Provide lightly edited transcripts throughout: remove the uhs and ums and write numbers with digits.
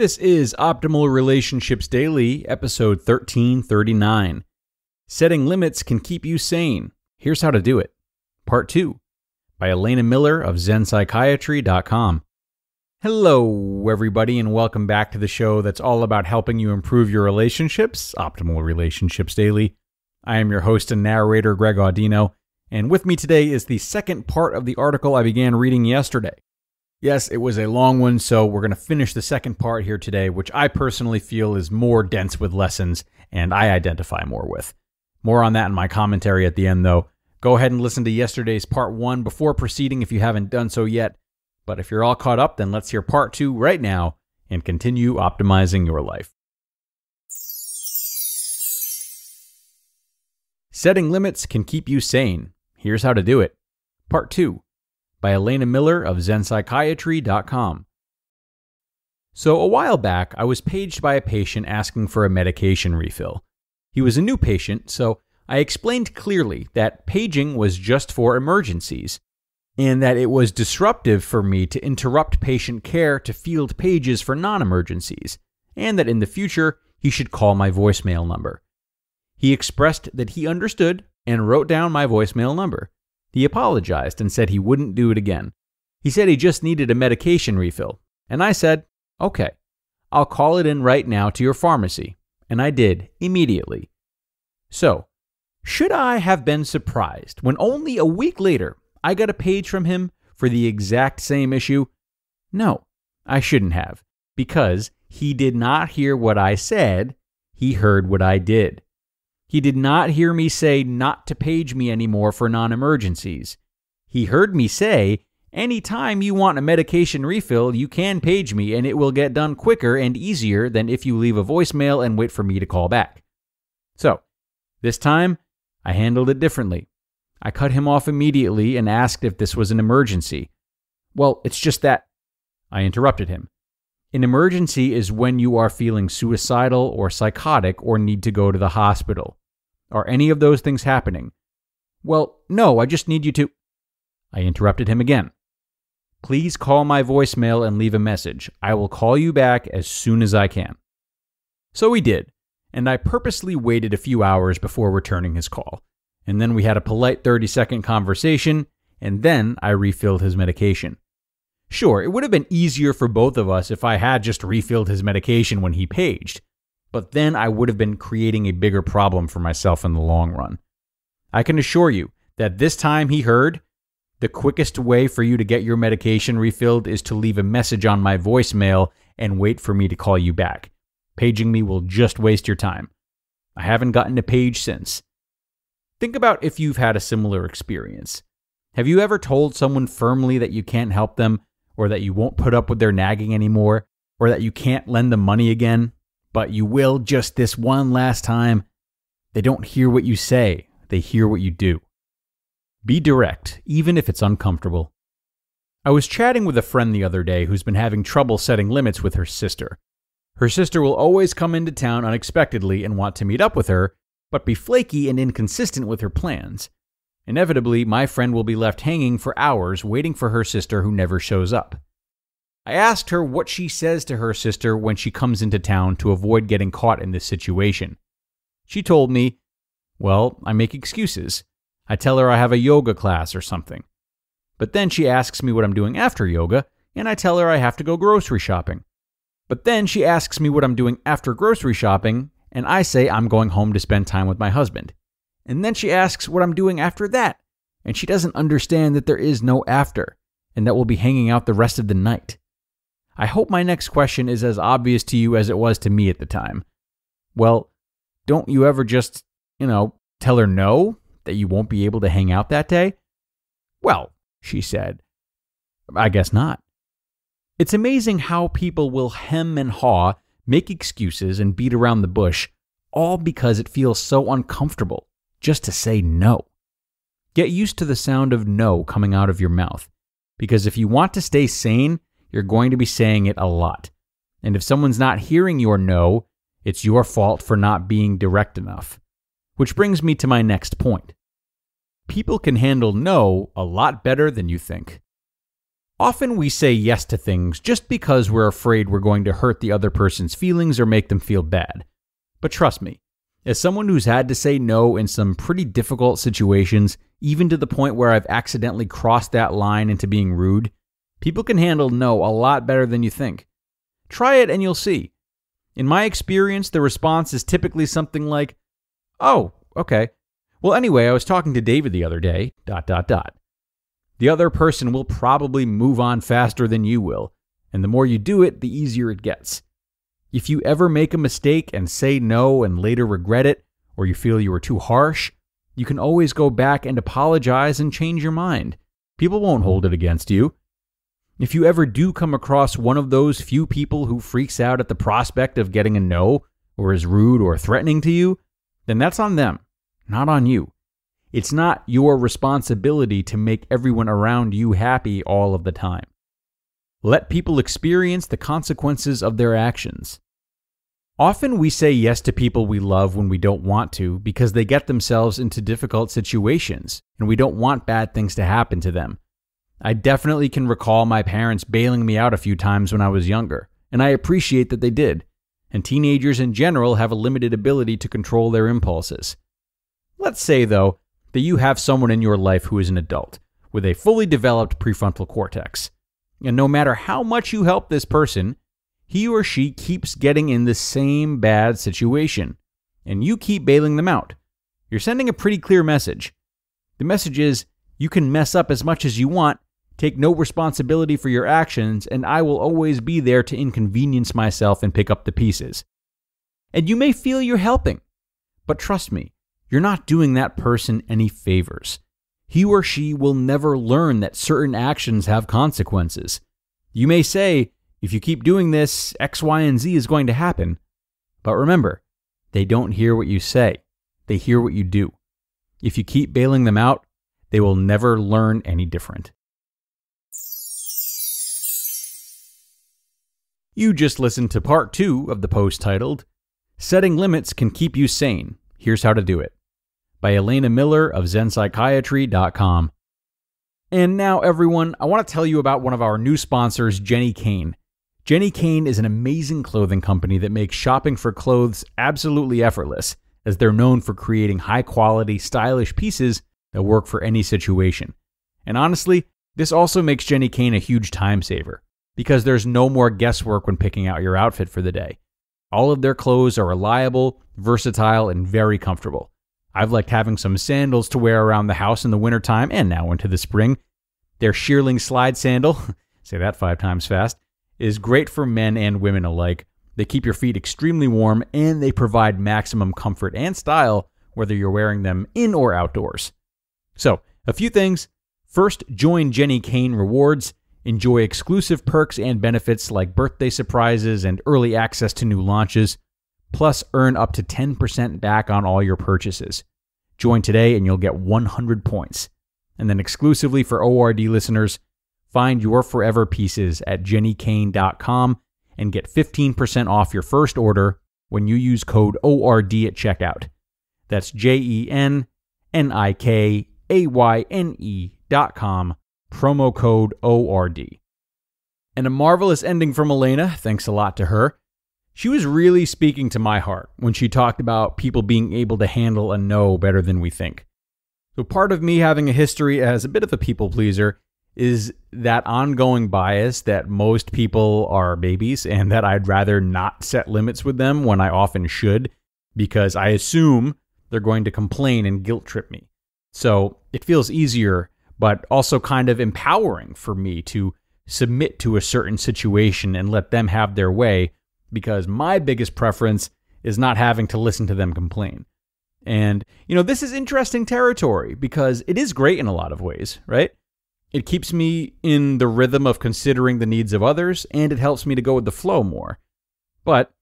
This is Optimal Relationships Daily, episode 1339. Setting limits can keep you sane. Here's how to do it. Part 2, by Elana Miller of psychiatry.com. Hello, everybody, and welcome back to the show that's all about helping you improve your relationships, Optimal Relationships Daily. I am your host and narrator, Greg Audino, and with me today is the second part of the article I began reading yesterday. Yes, it was a long one, so we're going to finish the second part here today, which I personally feel is more dense with lessons, and I identify more with. More on that in my commentary at the end, though. Go ahead and listen to yesterday's part 1 before proceeding if you haven't done so yet. But if you're all caught up, then let's hear part 2 right now and continue optimizing your life. Setting limits can keep you sane. Here's how to do it. Part 2. By Elana Miller of psychiatry.com. So a while back, I was paged by a patient asking for a medication refill. He was a new patient, so I explained clearly that paging was just for emergencies, and that it was disruptive for me to interrupt patient care to field pages for non-emergencies, and that in the future, he should call my voicemail number. He expressed that he understood and wrote down my voicemail number. He apologized and said he wouldn't do it again. He said he just needed a medication refill. And I said, okay, I'll call it in right now to your pharmacy. And I did, immediately. So, should I have been surprised when only a week later I got a page from him for the exact same issue? No, I shouldn't have, because he did not hear what I said, he heard what I did. He did not hear me say not to page me anymore for non-emergencies. He heard me say, anytime you want a medication refill, you can page me and it will get done quicker and easier than if you leave a voicemail and wait for me to call back. So, this time, I handled it differently. I cut him off immediately and asked if this was an emergency. Well, it's just that. I interrupted him. An emergency is when you are feeling suicidal or psychotic or need to go to the hospital. Are any of those things happening? Well, no, I just need you to... I interrupted him again. Please call my voicemail and leave a message. I will call you back as soon as I can. So he did, and I purposely waited a few hours before returning his call. And then we had a polite 30-second conversation, and then I refilled his medication. Sure, it would have been easier for both of us if I had just refilled his medication when he paged, but then I would have been creating a bigger problem for myself in the long run. I can assure you that this time he heard, the quickest way for you to get your medication refilled is to leave a message on my voicemail and wait for me to call you back. Paging me will just waste your time. I haven't gotten a page since. Think about if you've had a similar experience. Have you ever told someone firmly that you can't help them, or that you won't put up with their nagging anymore, or that you can't lend them money again, but you will just this one last time? They don't hear what you say, they hear what you do. Be direct, even if it's uncomfortable. I was chatting with a friend the other day who's been having trouble setting limits with her sister. Her sister will always come into town unexpectedly and want to meet up with her, but be flaky and inconsistent with her plans. Inevitably, my friend will be left hanging for hours waiting for her sister who never shows up. I asked her what she says to her sister when she comes into town to avoid getting caught in this situation. She told me, well, I make excuses. I tell her I have a yoga class or something. But then she asks me what I'm doing after yoga, and I tell her I have to go grocery shopping. But then she asks me what I'm doing after grocery shopping, and I say I'm going home to spend time with my husband. And then she asks what I'm doing after that, and she doesn't understand that there is no after, and that we'll be hanging out the rest of the night. I hope my next question is as obvious to you as it was to me at the time. Well, don't you ever just, tell her no, that you won't be able to hang out that day? Well, she said, I guess not. It's amazing how people will hem and haw, make excuses, and beat around the bush, all because it feels so uncomfortable just to say no. Get used to the sound of no coming out of your mouth, because if you want to stay sane, you're going to be saying it a lot. And if someone's not hearing your no, it's your fault for not being direct enough. Which brings me to my next point. People can handle no a lot better than you think. Often we say yes to things just because we're afraid we're going to hurt the other person's feelings or make them feel bad. But trust me, as someone who's had to say no in some pretty difficult situations, even to the point where I've accidentally crossed that line into being rude, people can handle no a lot better than you think. Try it and you'll see. In my experience, the response is typically something like, "Oh, okay. Well, anyway, I was talking to David the other day, ... The other person will probably move on faster than you will, and the more you do it, the easier it gets. If you ever make a mistake and say no and later regret it, or you feel you were too harsh, you can always go back and apologize and change your mind. People won't hold it against you. If you ever do come across one of those few people who freaks out at the prospect of getting a no, or is rude or threatening to you, then that's on them, not on you. It's not your responsibility to make everyone around you happy all of the time. Let people experience the consequences of their actions. Often we say yes to people we love when we don't want to because they get themselves into difficult situations and we don't want bad things to happen to them. I definitely can recall my parents bailing me out a few times when I was younger, and I appreciate that they did. And teenagers in general have a limited ability to control their impulses. Let's say, though, that you have someone in your life who is an adult with a fully developed prefrontal cortex. And no matter how much you help this person, he or she keeps getting in the same bad situation, and you keep bailing them out. You're sending a pretty clear message. The message is, you can mess up as much as you want, take no responsibility for your actions, and I will always be there to inconvenience myself and pick up the pieces. And you may feel you're helping, but trust me, you're not doing that person any favors. He or she will never learn that certain actions have consequences. You may say, if you keep doing this, X, Y, and Z is going to happen. But remember, they don't hear what you say. They hear what you do. If you keep bailing them out, they will never learn any different. You just listened to part 2 of the post titled, Setting Limits Can Keep You Sane. Here's How to Do It, by Elana Miller of ZenPsychiatry.com. And now, everyone, I want to tell you about one of our new sponsors, Jenni Kayne. Jenni Kayne is an amazing clothing company that makes shopping for clothes absolutely effortless, as they're known for creating high-quality, stylish pieces that work for any situation. And honestly, this also makes Jenni Kayne a huge time saver, because there's no more guesswork when picking out your outfit for the day. All of their clothes are reliable, versatile, and very comfortable. I've liked having some sandals to wear around the house in the wintertime and now into the spring. Their shearling slide sandal, say that 5 times fast, is great for men and women alike. They keep your feet extremely warm and they provide maximum comfort and style whether you're wearing them in or outdoors. So, a few things. First, join Jenni Kayne Rewards. Enjoy exclusive perks and benefits like birthday surprises and early access to new launches. Plus, earn up to 10% back on all your purchases. Join today and you'll get 100 points. And then exclusively for ORD listeners, find your forever pieces at jennikayne.com and get 15% off your first order when you use code ORD at checkout. That's JENNIKAYNE.com, promo code ORD. And a marvelous ending from Elana, thanks a lot to her. She was really speaking to my heart when she talked about people being able to handle a no better than we think. So part of me having a history as a bit of a people pleaser is that ongoing bias that most people are babies and that I'd rather not set limits with them when I often should, because I assume they're going to complain and guilt trip me. So it feels easier, but also kind of empowering for me to submit to a certain situation and let them have their way, because my biggest preference is not having to listen to them complain. And, this is interesting territory because it is great in a lot of ways, right? It keeps me in the rhythm of considering the needs of others, and it helps me to go with the flow more. But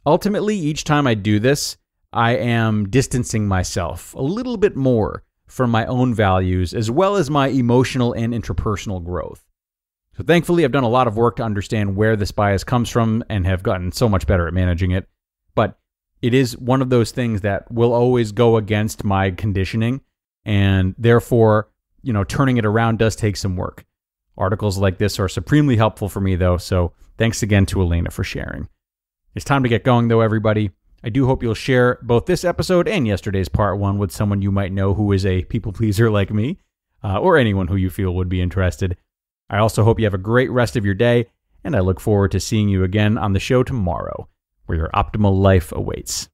ultimately, each time I do this, I am distancing myself a little bit more from my own values, as well as my emotional and interpersonal growth. So thankfully, I've done a lot of work to understand where this bias comes from and have gotten so much better at managing it. But it is one of those things that will always go against my conditioning, and therefore, turning it around does take some work. Articles like this are supremely helpful for me, though, so thanks again to Elana for sharing. It's time to get going, though, everybody. I do hope you'll share both this episode and yesterday's part 1 with someone you might know who is a people pleaser like me, or anyone who you feel would be interested. I also hope you have a great rest of your day, and I look forward to seeing you again on the show tomorrow, where your optimal life awaits.